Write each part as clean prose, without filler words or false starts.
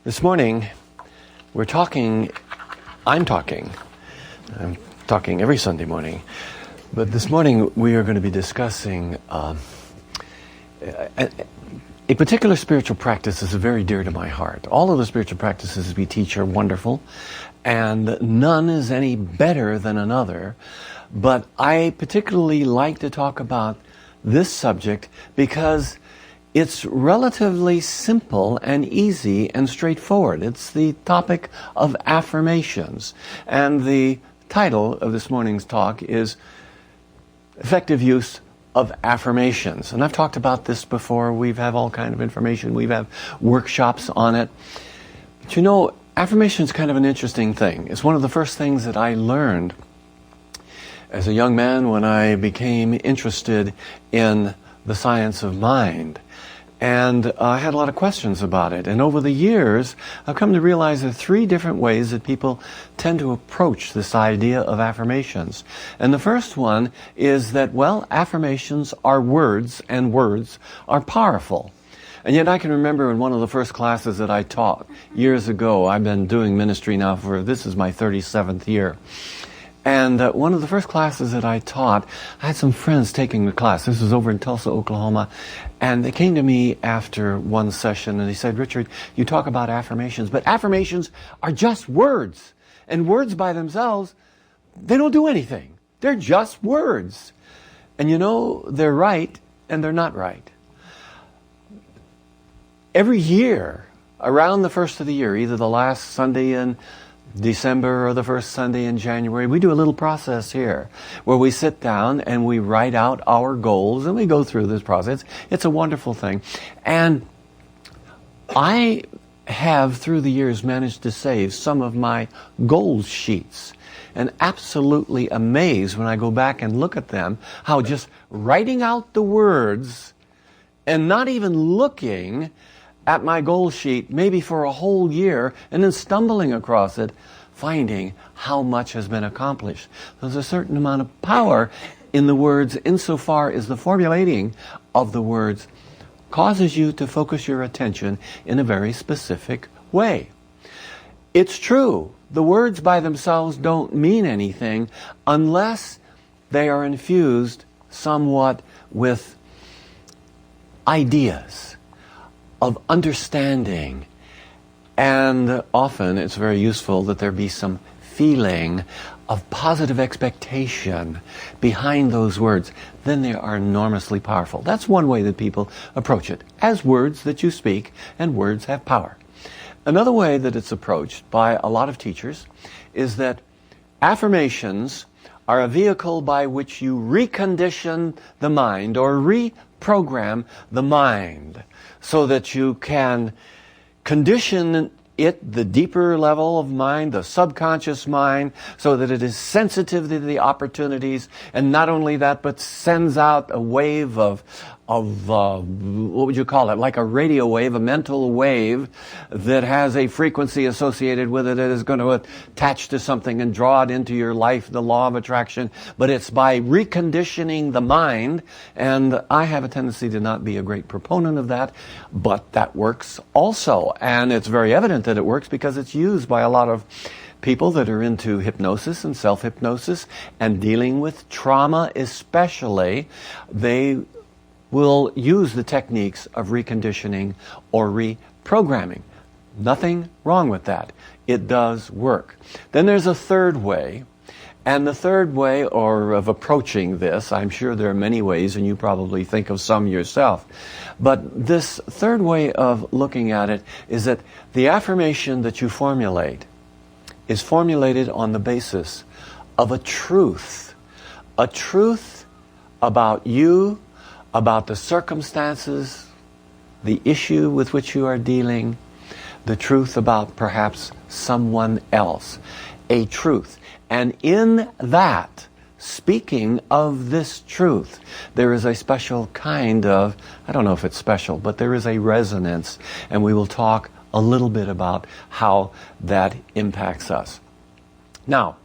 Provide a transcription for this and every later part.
This morning, I'm talking every Sunday morning, but this morning we are going to be discussing a particular spiritual practice that is very dear to my heart. All of the spiritual practices we teach are wonderful, and none is any better than another, but I particularly like to talk about this subject because it's relatively simple and easy and straightforward. It's the topic of affirmations. And the title of this morning's talk is Effective Use of Affirmations. And I've talked about this before. We've had all kind of information. We've had workshops on it. But you know, affirmation is kind of an interesting thing. It's one of the first things that I learned as a young man when I became interested in the science of mind. And I had a lot of questions about it. And over the years, I've come to realize there are three different ways that people tend to approach this idea of affirmations. And the first one is that, well, affirmations are words, and words are powerful. And yet I can remember in one of the first classes that I taught years ago, I've been doing ministry now this is my 37th year. And one of the first classes that I taught, I had some friends taking the class. This was over in Tulsa, Oklahoma. And they came to me after one session and they said, "Richard, you talk about affirmations, but affirmations are just words. And words by themselves, they don't do anything. They're just words." And you know, they're right and they're not right. Every year, around the first of the year, either the last Sunday in December or the first Sunday in January, we do a little process here where we sit down and we write out our goals and we go through this process. It's a wonderful thing. And I have, through the years, managed to save some of my goals sheets, and absolutely amazed when I go back and look at them, how just writing out the words and not even looking at my goal sheet maybe for a whole year and then stumbling across it, finding how much has been accomplished. There's a certain amount of power in the words insofar as the formulating of the words causes you to focus your attention in a very specific way. It's true, the words by themselves don't mean anything unless they are infused somewhat with ideas of understanding, and often it's very useful that there be some feeling of positive expectation behind those words. Then they are enormously powerful. That's one way that people approach it, as words that you speak, and words have power. Another way that it's approached by a lot of teachers is that affirmations are a vehicle by which you recondition the mind or reprogram the mind, so that you can condition it, the deeper level of mind, the subconscious mind, so that it is sensitive to the opportunities, and not only that, but sends out a wave of what would you call it? Like a radio wave, a mental wave that has a frequency associated with it that is going to attach to something and draw it into your life, the law of attraction. But it's by reconditioning the mind, and I have a tendency to not be a great proponent of that, but that works also. And it's very evident that it works because it's used by a lot of people that are into hypnosis and self-hypnosis and dealing with trauma especially. They will use the techniques of reconditioning or reprogramming. Nothing wrong with that. It does work. Then there's a third way, and the third way of approaching this, I'm sure there are many ways, and you probably think of some yourself, but this third way of looking at it is that the affirmation that you formulate is formulated on the basis of a truth about you, about the circumstances, the issue with which you are dealing, the truth about perhaps someone else, a truth. And in that, speaking of this truth, there is a special kind of, I don't know if it's special, but there is a resonance, and we will talk a little bit about how that impacts us. Now,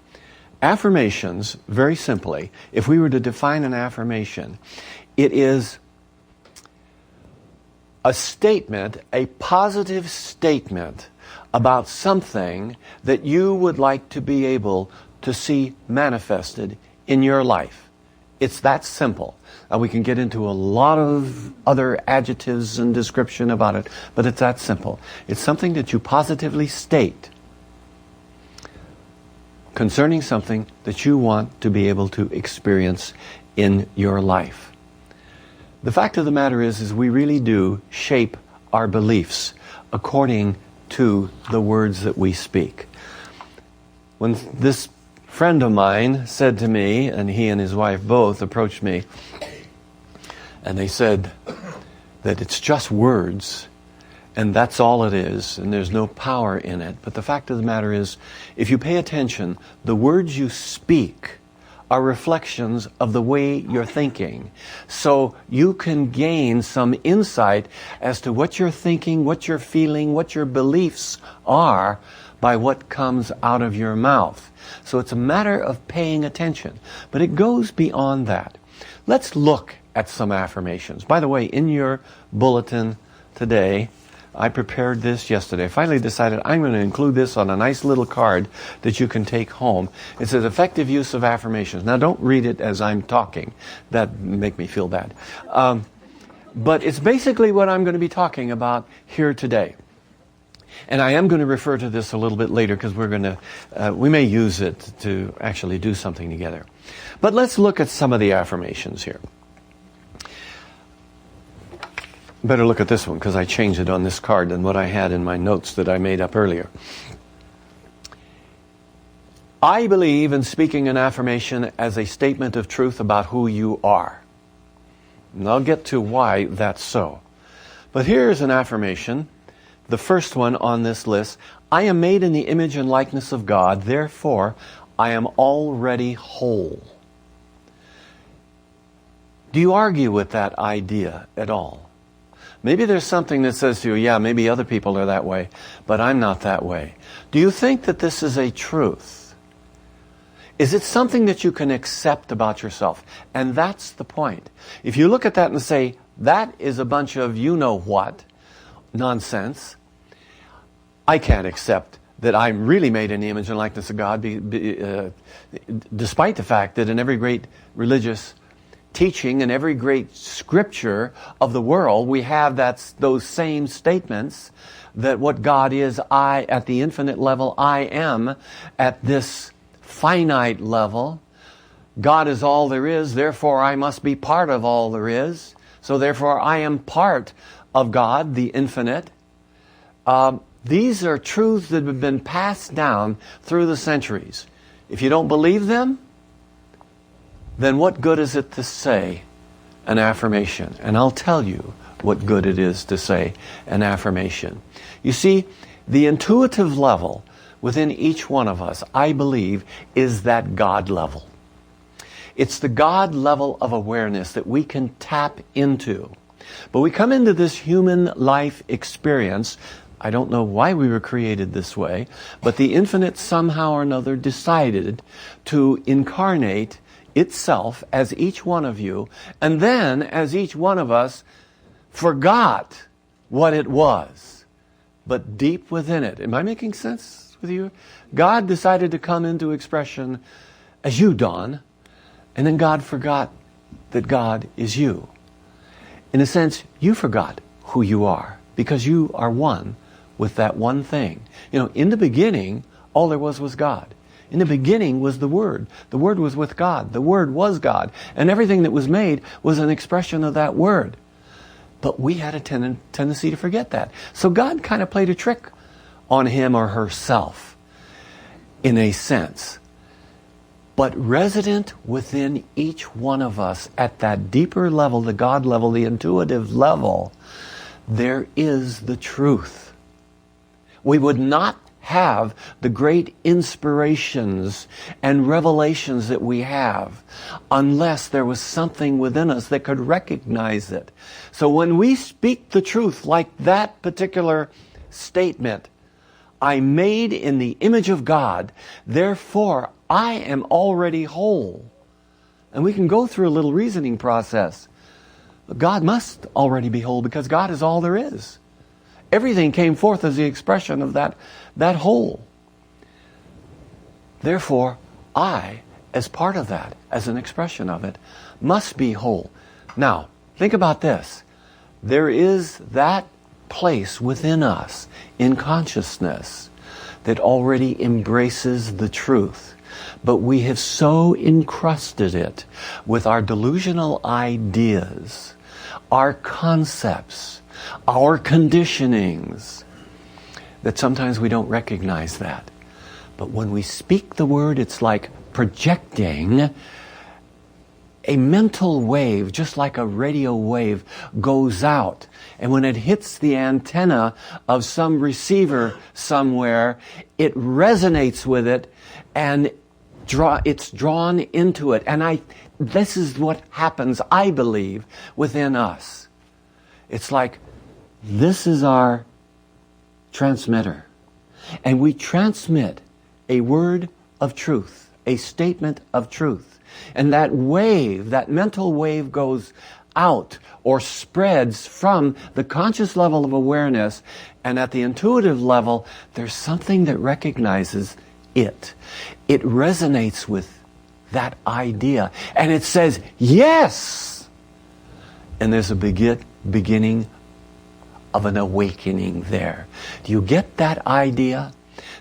affirmations, very simply, if we were to define an affirmation, it is a statement, a positive statement about something that you would like to be able to see manifested in your life. It's that simple. We can get into a lot of other adjectives and description about it, but it's that simple. It's something that you positively state concerning something that you want to be able to experience in your life. The fact of the matter is we really do shape our beliefs according to the words that we speak. When this friend of mine said to me, and he and his wife both approached me, and they said that it's just words, and that's all it is, and there's no power in it. But the fact of the matter is, if you pay attention, the words you speak are reflections of the way you're thinking. So you can gain some insight as to what you're thinking, what you're feeling, what your beliefs are by what comes out of your mouth. So it's a matter of paying attention. But it goes beyond that. Let's look at some affirmations. By the way, in your bulletin today, I prepared this yesterday. I finally decided I'm going to include this on a nice little card that you can take home. It says effective use of affirmations. Now don't read it as I'm talking. That make me feel bad. But it's basically what I'm going to be talking about here today. And I am going to refer to this a little bit later because we may use it to actually do something together. But let's look at some of the affirmations here. Better look at this one because I changed it on this card than what I had in my notes that I made up earlier. I believe in speaking an affirmation as a statement of truth about who you are. And I'll get to why that's so. But here's an affirmation, the first one on this list. I am made in the image and likeness of God, therefore I am already whole. Do you argue with that idea at all? Maybe there's something that says to you, yeah, maybe other people are that way, but I'm not that way. Do you think that this is a truth? Is it something that you can accept about yourself? And that's the point. If you look at that and say, that is a bunch of you-know-what nonsense, I can't accept that I'm really made in the image and likeness of God, despite the fact that in every great religious teaching and every great scripture of the world, we have those same statements that what God is, I at the infinite level, I am at this finite level. God is all there is, therefore I must be part of all there is. So therefore I am part of God, the infinite. These are truths that have been passed down through the centuries. If you don't believe them, then what good is it to say an affirmation? And I'll tell you what good it is to say an affirmation. You see, the intuitive level within each one of us, I believe, is that God level. It's the God level of awareness that we can tap into. But we come into this human life experience. I don't know why we were created this way, but the infinite somehow or another decided to incarnate itself as each one of you, and then as each one of us forgot what it was, but deep within it. Am I making sense with you? God decided to come into expression as you, Don, and then God forgot that God is you. In a sense, you forgot who you are because you are one with that one thing. You know, in the beginning, all there was God. In the beginning was the Word. The Word was with God. The Word was God. And everything that was made was an expression of that Word. But we had a tendency to forget that. So God kind of played a trick on him or herself, in a sense. But resident within each one of us at that deeper level, the God level, the intuitive level, there is the truth. We would not have the great inspirations and revelations that we have unless there was something within us that could recognize it. So when we speak the truth like that particular statement, I'm made in the image of God, therefore I am already whole. And we can go through a little reasoning process. God must already be whole because God is all there is. Everything came forth as the expression of that whole. Therefore, I, as part of that, as an expression of it, must be whole. Now, think about this. There is that place within us, in consciousness, that already embraces the truth. But we have so encrusted it with our delusional ideas, our concepts, our conditionings, that sometimes we don't recognize that. But when we speak the word, it's like projecting a mental wave, just like a radio wave, goes out. And when it hits the antenna of some receiver somewhere, it resonates with it and it's drawn into it. And this is what happens, I believe, within us. It's like, this is our transmitter. And we transmit a word of truth, a statement of truth. And that wave, that mental wave goes out or spreads from the conscious level of awareness, and at the intuitive level, there's something that recognizes it. It resonates with that idea, and it says, yes! And there's a beginning of an awakening there. Do you get that idea?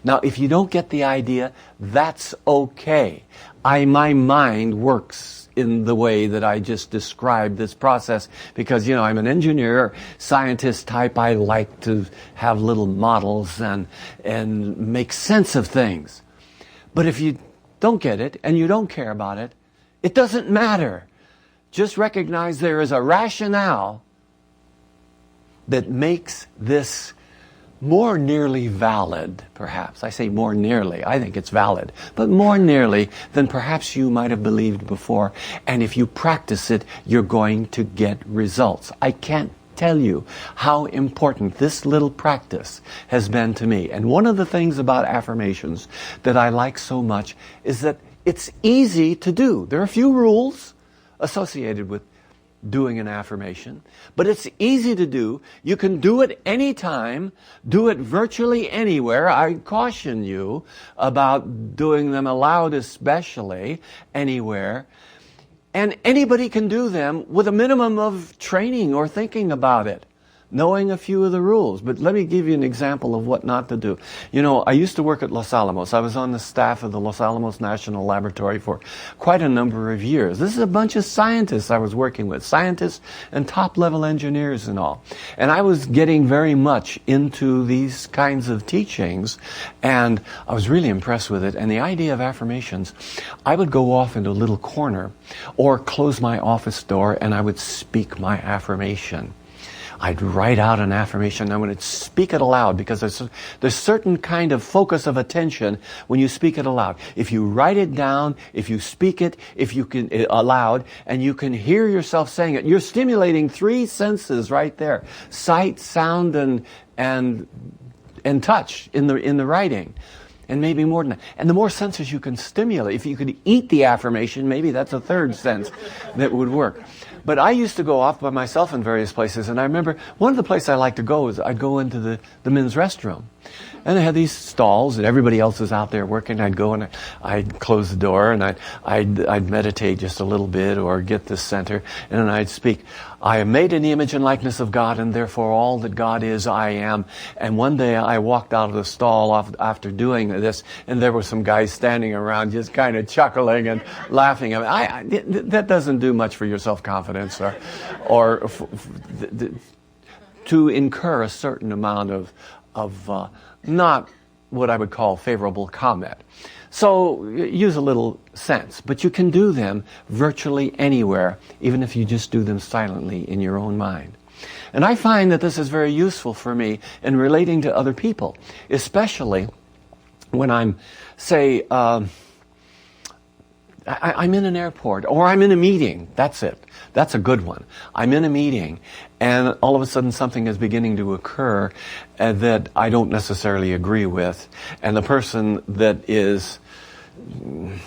Now, if you don't get the idea, that's okay. My mind works in the way that I just described this process because, I'm an engineer, scientist type. I like to have little models and make sense of things. But if you don't get it and you don't care about it, it doesn't matter. Just recognize there is a rationale that makes this more nearly valid, perhaps. I say more nearly. I think it's valid. But more nearly than perhaps you might have believed before. And if you practice it, you're going to get results. I can't tell you how important this little practice has been to me. And one of the things about affirmations that I like so much is that it's easy to do. There are a few rules associated with doing an affirmation, but it's easy to do. You can do it anytime, do it virtually anywhere. I caution you about doing them aloud, especially anywhere. And anybody can do them with a minimum of training or thinking about it, knowing a few of the rules. But let me give you an example of what not to do. I used to work at Los Alamos. I was on the staff of the Los Alamos National Laboratory for quite a number of years. This is a bunch of scientists I was working with, scientists and top-level engineers and all. And I was getting very much into these kinds of teachings, and I was really impressed with it. And the idea of affirmations, I would go off into a little corner or close my office door and I would speak my affirmation. I'd write out an affirmation. I'm going to speak it aloud because there's certain kind of focus of attention when you speak it aloud. If you write it down, if you speak it, if you can aloud, and you can hear yourself saying it, you're stimulating 3 senses right there: sight, sound, and touch in the writing. And maybe more than that. And the more senses you can stimulate, if you could eat the affirmation, maybe that's a 3rd sense that would work. But I used to go off by myself in various places, and I remember one of the places I liked to go is I'd go into the men's restroom. And they had these stalls, and everybody else was out there working. I'd go and I'd close the door, and I'd meditate just a little bit or get this center, and then I'd speak. I am made in the image and likeness of God, and therefore all that God is, I am. And one day I walked out of the stall after doing this, and there were some guys standing around just kind of chuckling and laughing. That doesn't do much for your self-confidence or to incur a certain amount of not what I would call favorable comment. So use a little sense, but you can do them virtually anywhere, even if you just do them silently in your own mind. And I find that this is very useful for me in relating to other people, especially when I'm, say, I'm in an airport or I'm in a meeting. That's it. That's a good one. I'm in a meeting and all of a sudden something is beginning to occur that I don't necessarily agree with. And the person that is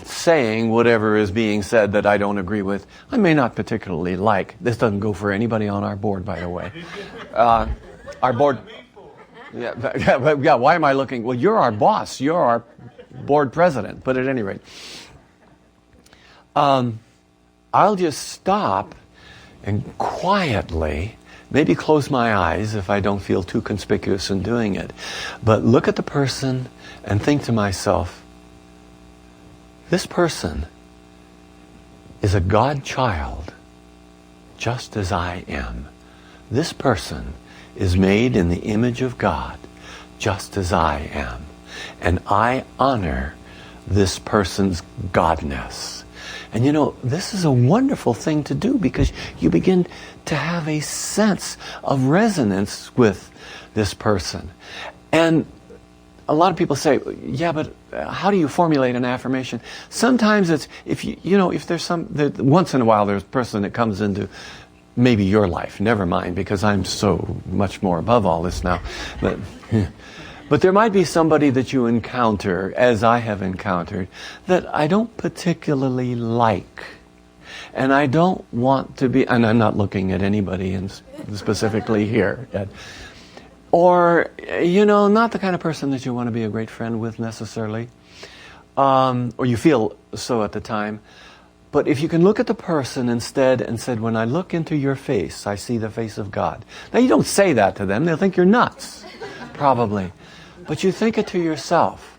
saying whatever is being said that I don't agree with. I may not particularly like. This doesn't go for anybody on our board, by the way. Our board... Yeah, why am I looking? Well, you're our boss. You're our board president. But at any rate, I'll just stop and quietly, maybe close my eyes if I don't feel too conspicuous in doing it, but look at the person and think to myself, this person is a God child, just as I am. This person is made in the image of God, just as I am. And I honor this person's godness. And you know, this is a wonderful thing to do because you begin to have a sense of resonance with this person. And a lot of people say, yeah, but how do you formulate an affirmation? Sometimes it's, if there's once in a while there's a person that comes into maybe your life, never mind, because I'm so much more above all this now. But there might be somebody that you encounter, as I have encountered, that I don't particularly like. And I don't want to be, and I'm not looking at anybody specifically here. Or, not the kind of person that you want to be a great friend with necessarily. Or you feel so at the time. But if you can look at the person instead and said, when I look into your face, I see the face of God. Now you don't say that to them. They'll think you're nuts, probably. But you think it to yourself.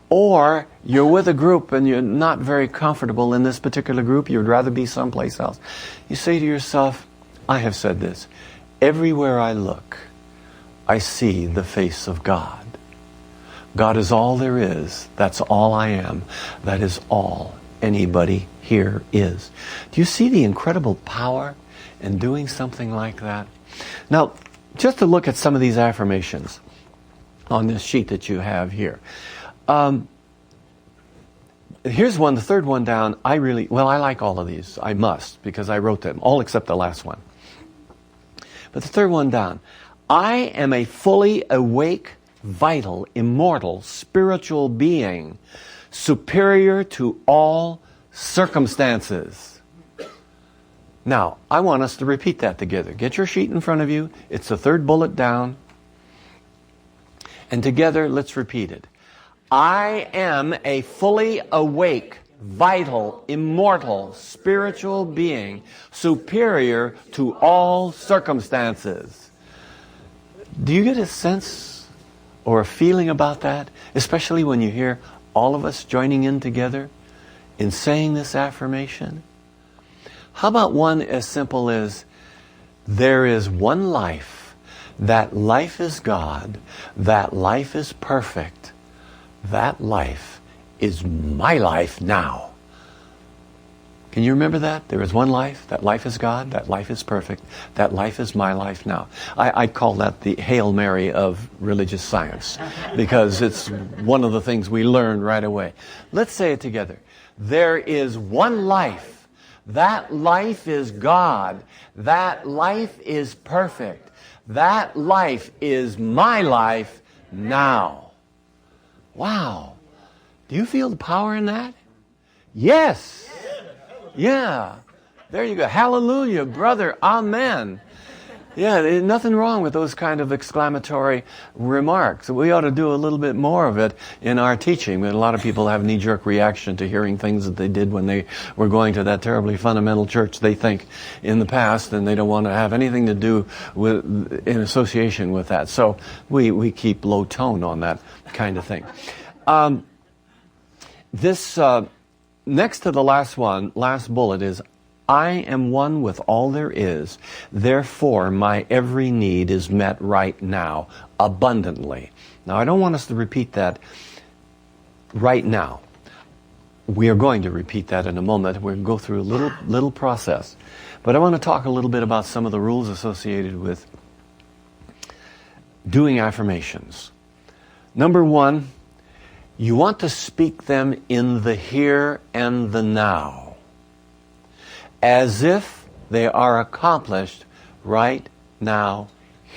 Or you're with a group and you're not very comfortable in this particular group. You'd rather be someplace else. You say to yourself, I have said this, everywhere I look, I see the face of God. God is all there is. That's all I am. That is all anybody here is. Do you see the incredible power in doing something like that? Now, just to look at some of these affirmations on this sheet that you have here. Here's one, the third one down. I like all of these. I must, because I wrote them, all except the last one. But the third one down. I am a fully awake, vital, immortal, spiritual being, superior to all circumstances. Now, I want us to repeat that together. Get your sheet in front of you. It's the third bullet down. And together, let's repeat it. I am a fully awake, vital, immortal, spiritual being, superior to all circumstances. Do you get a sense or a feeling about that? Especially when you hear all of us joining in together in saying this affirmation? How about one as simple as, there is one life. That life is God. That life is perfect. That life is my life now. Can you remember that? There is one life. That life is God. That life is perfect. That life is my life now. I call that the Hail Mary of religious science, because it's one of the things we learn right away. Let's say it together. There is one life. That life is God. That life is perfect. That life is my life now. Wow. Do you feel the power in that? Yes. Yeah. There you go. Hallelujah, brother. Amen. Yeah, there's nothing wrong with those kind of exclamatory remarks. We ought to do a little bit more of it in our teaching. A lot of people have a knee-jerk reaction to hearing things that they did when they were going to that terribly fundamental church they think in the past, and they don't want to have anything to do with in association with that. So we keep low tone on that kind of thing. This next to the last bullet is, I am one with all there is. Therefore, my every need is met right now, abundantly. Now, I don't want us to repeat that right now. We are going to repeat that in a moment. We're going to go through a little process. But I want to talk a little bit about some of the rules associated with doing affirmations. Number one, you want to speak them in the here and the now, as if they are accomplished right now,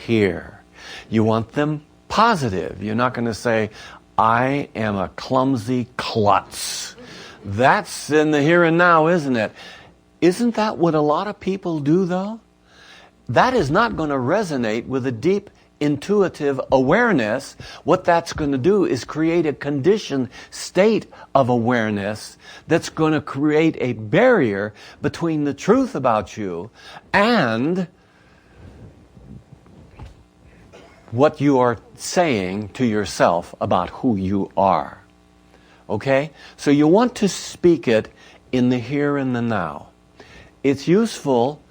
here. You want them positive. You're not going to say, I am a clumsy klutz. That's in the here and now, isn't it? Isn't that what a lot of people do, though? That is not going to resonate with a deep intuitive awareness. What that's going to do is create a conditioned state of awareness that's going to create a barrier between the truth about you and what you are saying to yourself about who you are. Okay? So you want to speak it in the here and the now. It's useful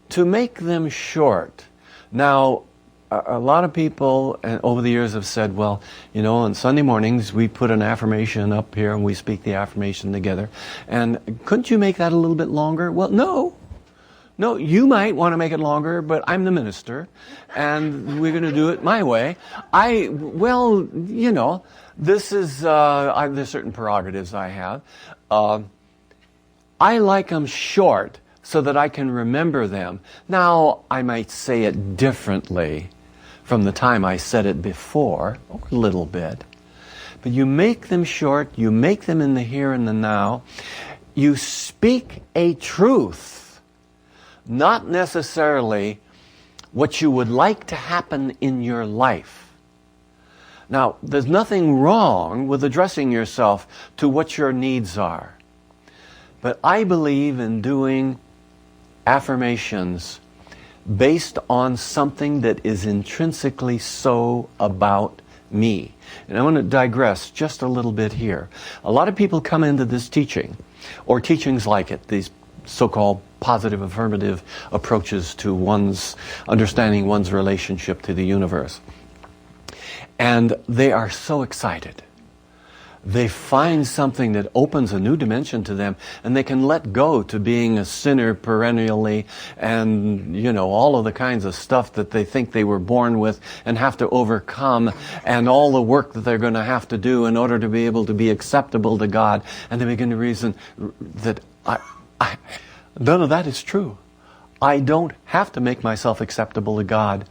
to make them short. Now, a lot of people over the years have said, well, you know, on Sunday mornings we put an affirmation up here and we speak the affirmation together. And couldn't you make that a little bit longer? Well, no. No, you might want to make it longer, but I'm the minister and we're going to do it my way. Well, you know, this is, there's certain prerogatives I have. I like them short so that I can remember them. Now, I might say it differently from the time I said it before, a little bit. But you make them short, you make them in the here and the now. You speak a truth, not necessarily what you would like to happen in your life. Now, there's nothing wrong with addressing yourself to what your needs are. But I believe in doing affirmations based on something that is intrinsically so about me. And I want to digress just a little bit here. A lot of people come into this teaching, or teachings like it, these so-called positive affirmative approaches to one's understanding one's relationship to the universe. And they are so excited. They find something that opens a new dimension to them, and they can let go to being a sinner perennially and, you know, all of the kinds of stuff that they think they were born with and have to overcome, and all the work that they're going to have to do in order to be able to be acceptable to God. And they begin to reason that none of that is true. I don't have to make myself acceptable to God.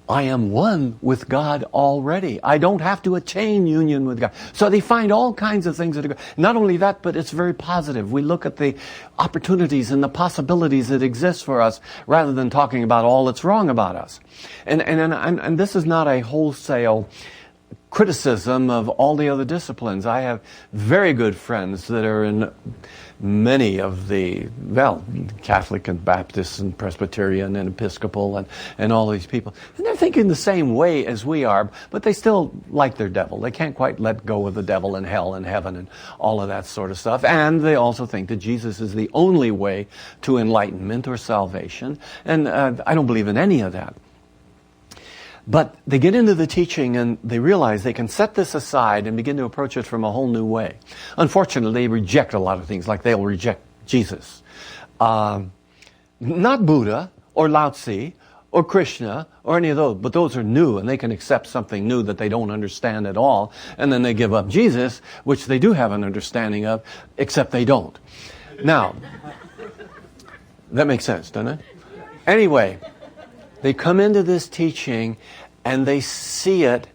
I am one with God already. I don't have to attain union with God. So they find all kinds of things that are good. Not only that, but it's very positive. We look at the opportunities and the possibilities that exist for us rather than talking about all that's wrong about us. And this is not a wholesale criticism of all the other disciplines. I have very good friends that are in many of the, well, Catholic and Baptist and Presbyterian and Episcopal and all these people. And they're thinking the same way as we are, but they still like their devil. They can't quite let go of the devil and hell and heaven and all of that sort of stuff. And they also think that Jesus is the only way to enlightenment or salvation. And I don't believe in any of that. But they get into the teaching and they realize they can set this aside and begin to approach it from a whole new way. Unfortunately, they reject a lot of things, like they'll reject Jesus. Not Buddha or Lao Tzu or Krishna or any of those, but those are new and they can accept something new that they don't understand at all. And then they give up Jesus, which they do have an understanding of, except they don't. Now, that makes sense, doesn't it? Anyway, they come into this teaching and they see it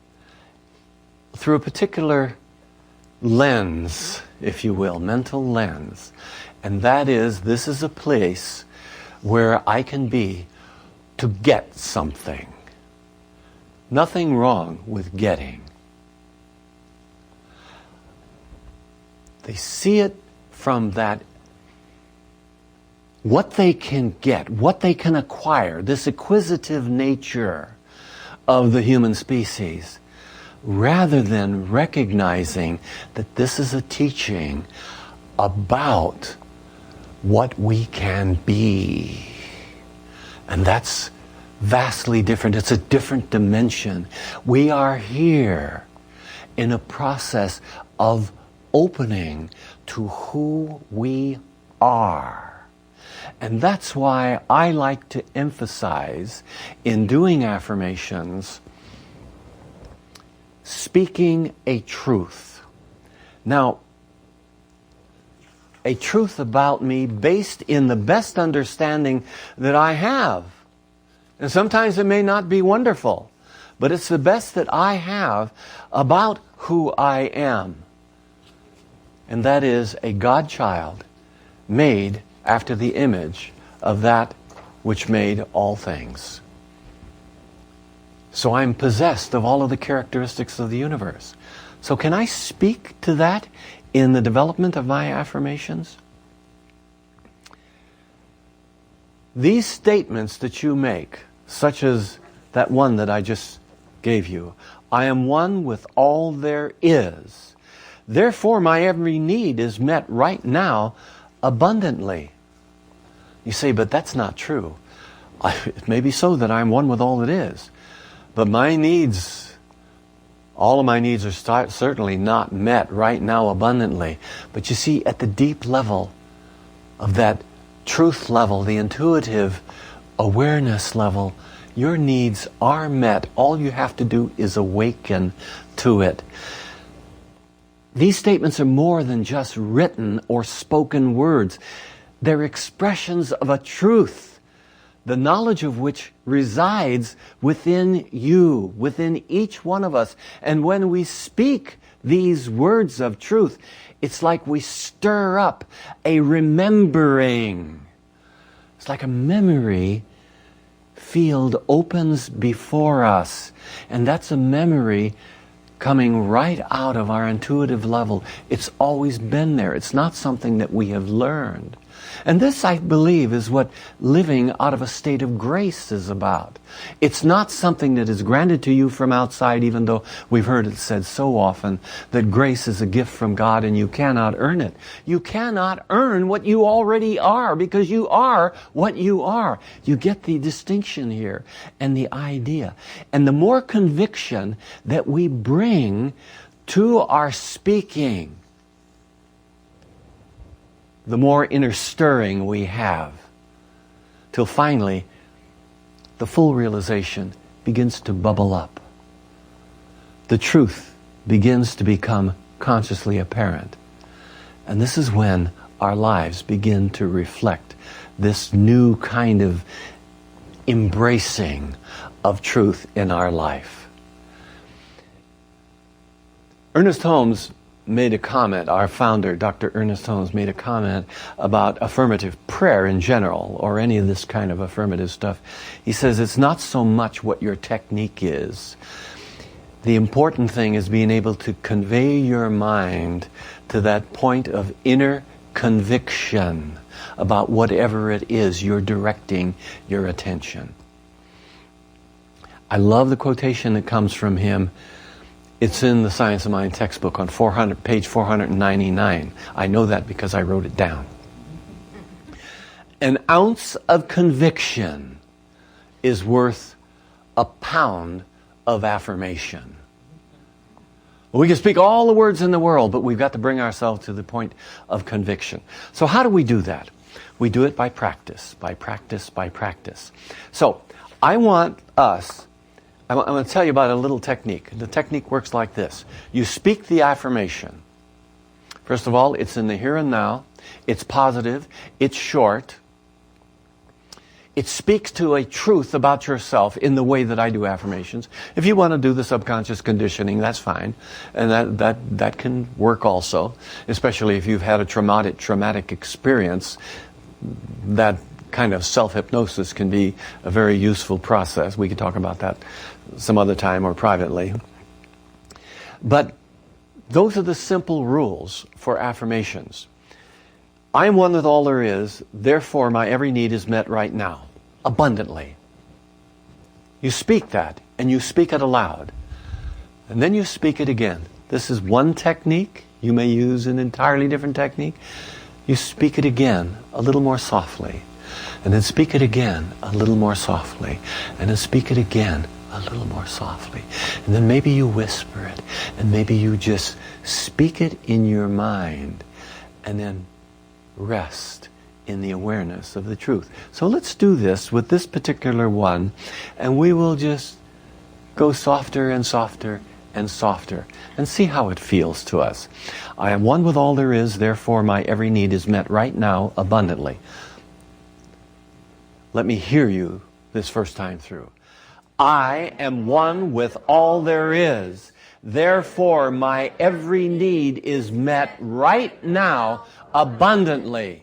through a particular lens, if you will, mental lens. And that is, this is a place where I can be to get something. Nothing wrong with getting. They see it from that, what they can get, what they can acquire, this acquisitive nature of the human species, rather than recognizing that this is a teaching about what we can be. And that's vastly different. It's a different dimension. We are here in a process of opening to who we are. And that's why I like to emphasize in doing affirmations, speaking a truth. Now, a truth about me based in the best understanding that I have. And sometimes it may not be wonderful, but it's the best that I have about who I am. And that is a God child made after the image of that which made all things. So I'm possessed of all of the characteristics of the universe. So can I speak to that in the development of my affirmations? These statements that you make, such as that one that I just gave you, I am one with all there is. Therefore, my every need is met right now abundantly. You say, but that's not true. It may be so that I'm one with all that is. But my needs, all of my needs are certainly not met right now abundantly. But you see, at the deep level of that truth level, the intuitive awareness level, your needs are met. All you have to do is awaken to it. These statements are more than just written or spoken words. They're expressions of a truth, the knowledge of which resides within you, within each one of us. And when we speak these words of truth, it's like we stir up a remembering. It's like a memory field opens before us. And that's a memory coming right out of our intuitive level. It's always been there. It's not something that we have learned. And this, I believe, is what living out of a state of grace is about. It's not something that is granted to you from outside, even though we've heard it said so often that grace is a gift from God and you cannot earn it. You cannot earn what you already are because you are what you are. You get the distinction here and the idea. And the more conviction that we bring to our speaking, the more inner stirring we have, till finally the full realization begins to bubble up. The truth begins to become consciously apparent. And this is when our lives begin to reflect this new kind of embracing of truth in our life. Ernest Holmes made a comment, our founder, Dr. Ernest Holmes, made a comment about affirmative prayer in general, or any of this kind of affirmative stuff. He says it's not so much what your technique is. The important thing is being able to convey your mind to that point of inner conviction about whatever it is you're directing your attention. I love the quotation that comes from him. It's in the Science of Mind textbook on page 499. I know that because I wrote it down. An ounce of conviction is worth a pound of affirmation. We can speak all the words in the world, but we've got to bring ourselves to the point of conviction. So how do we do that? We do it by practice, by practice, by practice. So I'm going to tell you about a little technique. The technique works like this. You speak the affirmation. First of all, it's in the here and now. It's positive. It's short. It speaks to a truth about yourself in the way that I do affirmations. If you want to do the subconscious conditioning, that's fine. And that can work also, especially if you've had a traumatic experience. That kind of self-hypnosis can be a very useful process. We can talk about that some other time or privately. But those are the simple rules for affirmations. I am one with all there is, therefore my every need is met right now, abundantly. You speak that, and you speak it aloud. And then you speak it again. This is one technique. You may use an entirely different technique. You speak it again, a little more softly. And then speak it again, a little more softly. And then speak it again, a little more softly. And then maybe you whisper it. And maybe you just speak it in your mind. And then rest in the awareness of the truth. So let's do this with this particular one. And we will just go softer and softer and softer. And see how it feels to us. I am one with all there is, therefore my every need is met right now abundantly. Let me hear you this first time through. I am one with all there is. Therefore, my every need is met right now abundantly.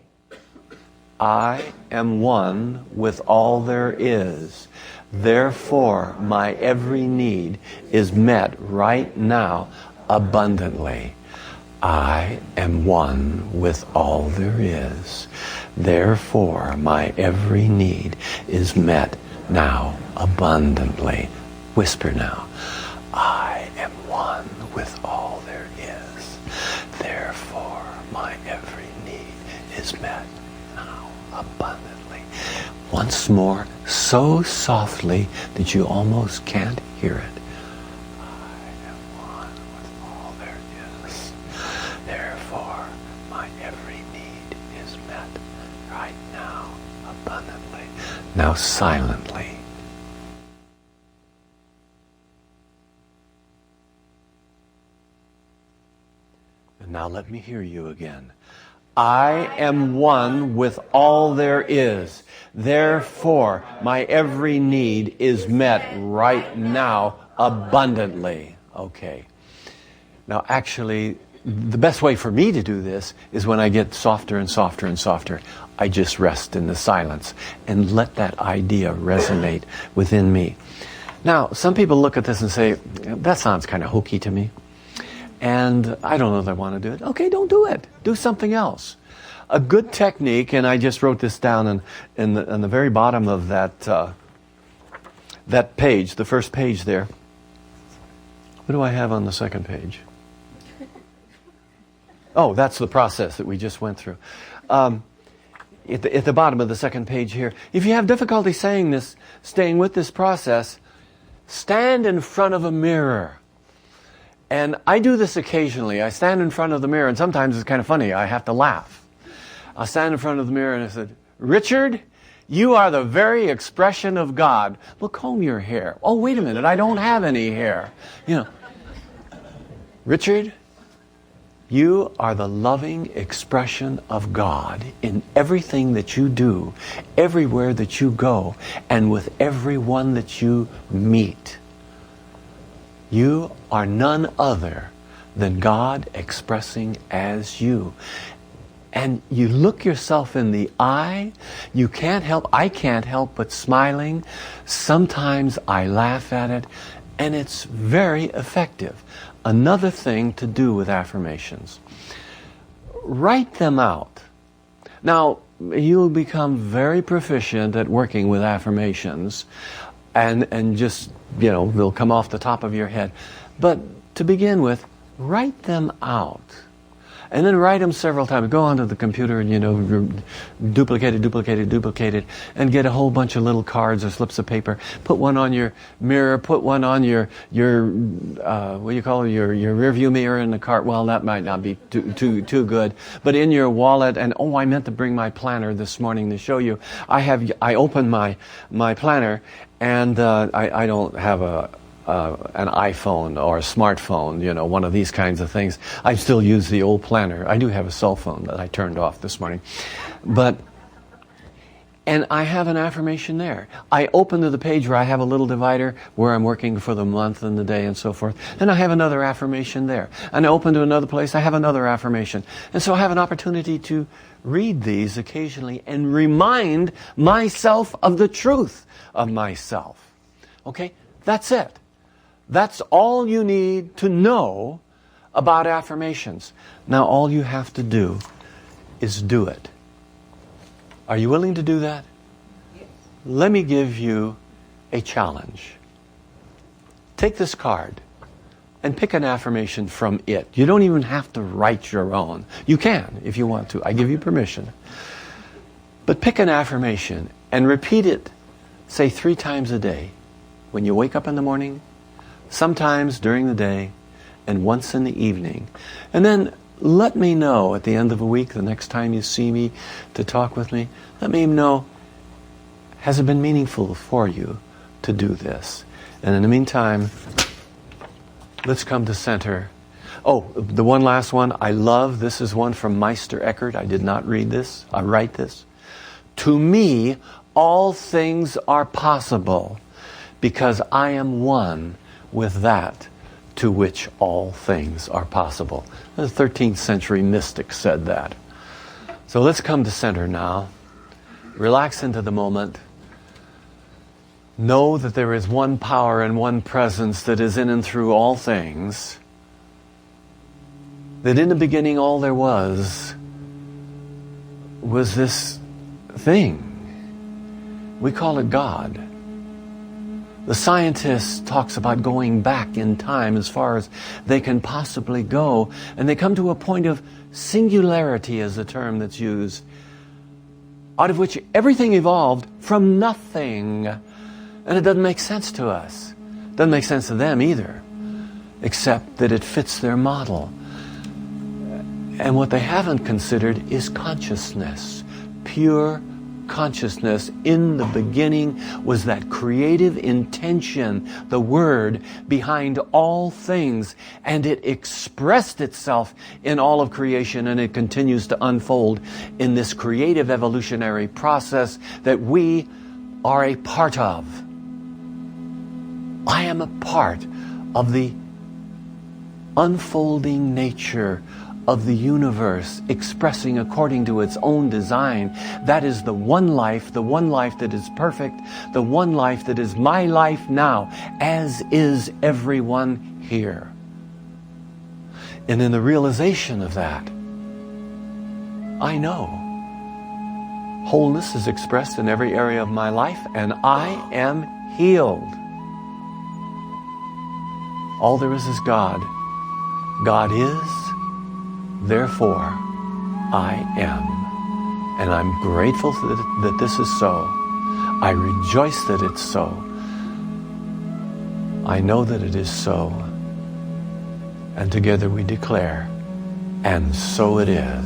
I am one with all there is. Therefore, my every need is met right now abundantly. I am one with all there is. Therefore, my every need is met now abundantly. Whisper now. I am one with all there is. Therefore, my every need is met now abundantly. Once more, so softly that you almost can't hear it. I am one with all there is. Therefore, my every need is met right now abundantly. Now silently. And now let me hear you again. I am one with all there is. Therefore, my every need is met right now abundantly. Okay. Now, actually, the best way for me to do this is when I get softer and softer and softer. I just rest in the silence and let that idea resonate within me. Now, some people look at this and say, that sounds kind of hokey to me. And I don't know that I want to do it. Okay, don't do it. Do something else. A good technique, and I just wrote this down in the very bottom of that page, the first page there. What do I have on the second page? Oh, that's the process that we just went through. At the bottom of the second page here, if you have difficulty saying this, staying with this process, stand in front of a mirror. And I do this occasionally. I stand in front of the mirror, and sometimes it's kind of funny. I have to laugh. I'll stand in front of the mirror and I said, Richard, you are the very expression of God. Well, comb your hair. Oh, wait a minute. I don't have any hair. You know, Richard, you are the loving expression of God in everything that you do, everywhere that you go, and with everyone that you meet. You are none other than God expressing as you. And you look yourself in the eye, I can't help but smiling. Sometimes I laugh at it, and it's very effective. Another thing to do with affirmations. Write them out. Now, you'll become very proficient at working with affirmations, and just, they'll come off the top of your head. But to begin with, write them out. And then write them several times. Go onto the computer and, duplicate it, and get a whole bunch of little cards or slips of paper. Put one on your mirror, put one on your what do you call it, your rear view mirror in the car. Well, that might not be too good. But in your wallet, and I meant to bring my planner this morning to show you. I opened my planner, and I don't have an iPhone or a smartphone, one of these kinds of things. I still use the old planner. I do have a cell phone that I turned off this morning. And I have an affirmation there. I open to the page where I have a little divider where I'm working for the month and the day and so forth. And I have another affirmation there. And I open to another place, I have another affirmation. And so I have an opportunity to read these occasionally and remind myself of the truth of myself. Okay? That's it. That's all you need to know about affirmations. Now, all you have to do is do it. Are you willing to do that? Yes. Let me give you a challenge. Take this card and pick an affirmation from it. You don't even have to write your own. You can if you want to. I give you permission. But pick an affirmation and repeat it, say 3 times a day. When you wake up in the morning, sometimes during the day, and once in the evening. And then let me know at the end of a week, the next time you see me to talk with me, let me know, has it been meaningful for you to do this? And in the meantime, let's come to center. Oh, the one last one I love. This is one from Meister Eckhart. I did not read this. I write this. To me, all things are possible because I am one with that to which all things are possible. The 13th century mystic said that. So let's come to center now. Relax into the moment. Know that there is one power and one presence that is in and through all things. That in the beginning all there was this thing. We call it God. The scientist talks about going back in time as far as they can possibly go, and they come to a point of singularity, as the term that's used, out of which everything evolved from nothing. And it doesn't make sense to us. It doesn't make sense to them either, except that it fits their model. And what they haven't considered is consciousness, pure consciousness. In the beginning was that creative intention, the word behind all things, and it expressed itself in all of creation, and it continues to unfold in this creative evolutionary process that we are a part of. I am a part of the unfolding nature of the universe, expressing according to its own design. That is the one life that is perfect, the one life that is my life now, as is everyone here. And in the realization of that, I know wholeness is expressed in every area of my life, and I am healed. All there is God. God is, therefore I am. And I'm grateful that this is so. I rejoice that it's so. I know that it is so. And together we declare, and so it is.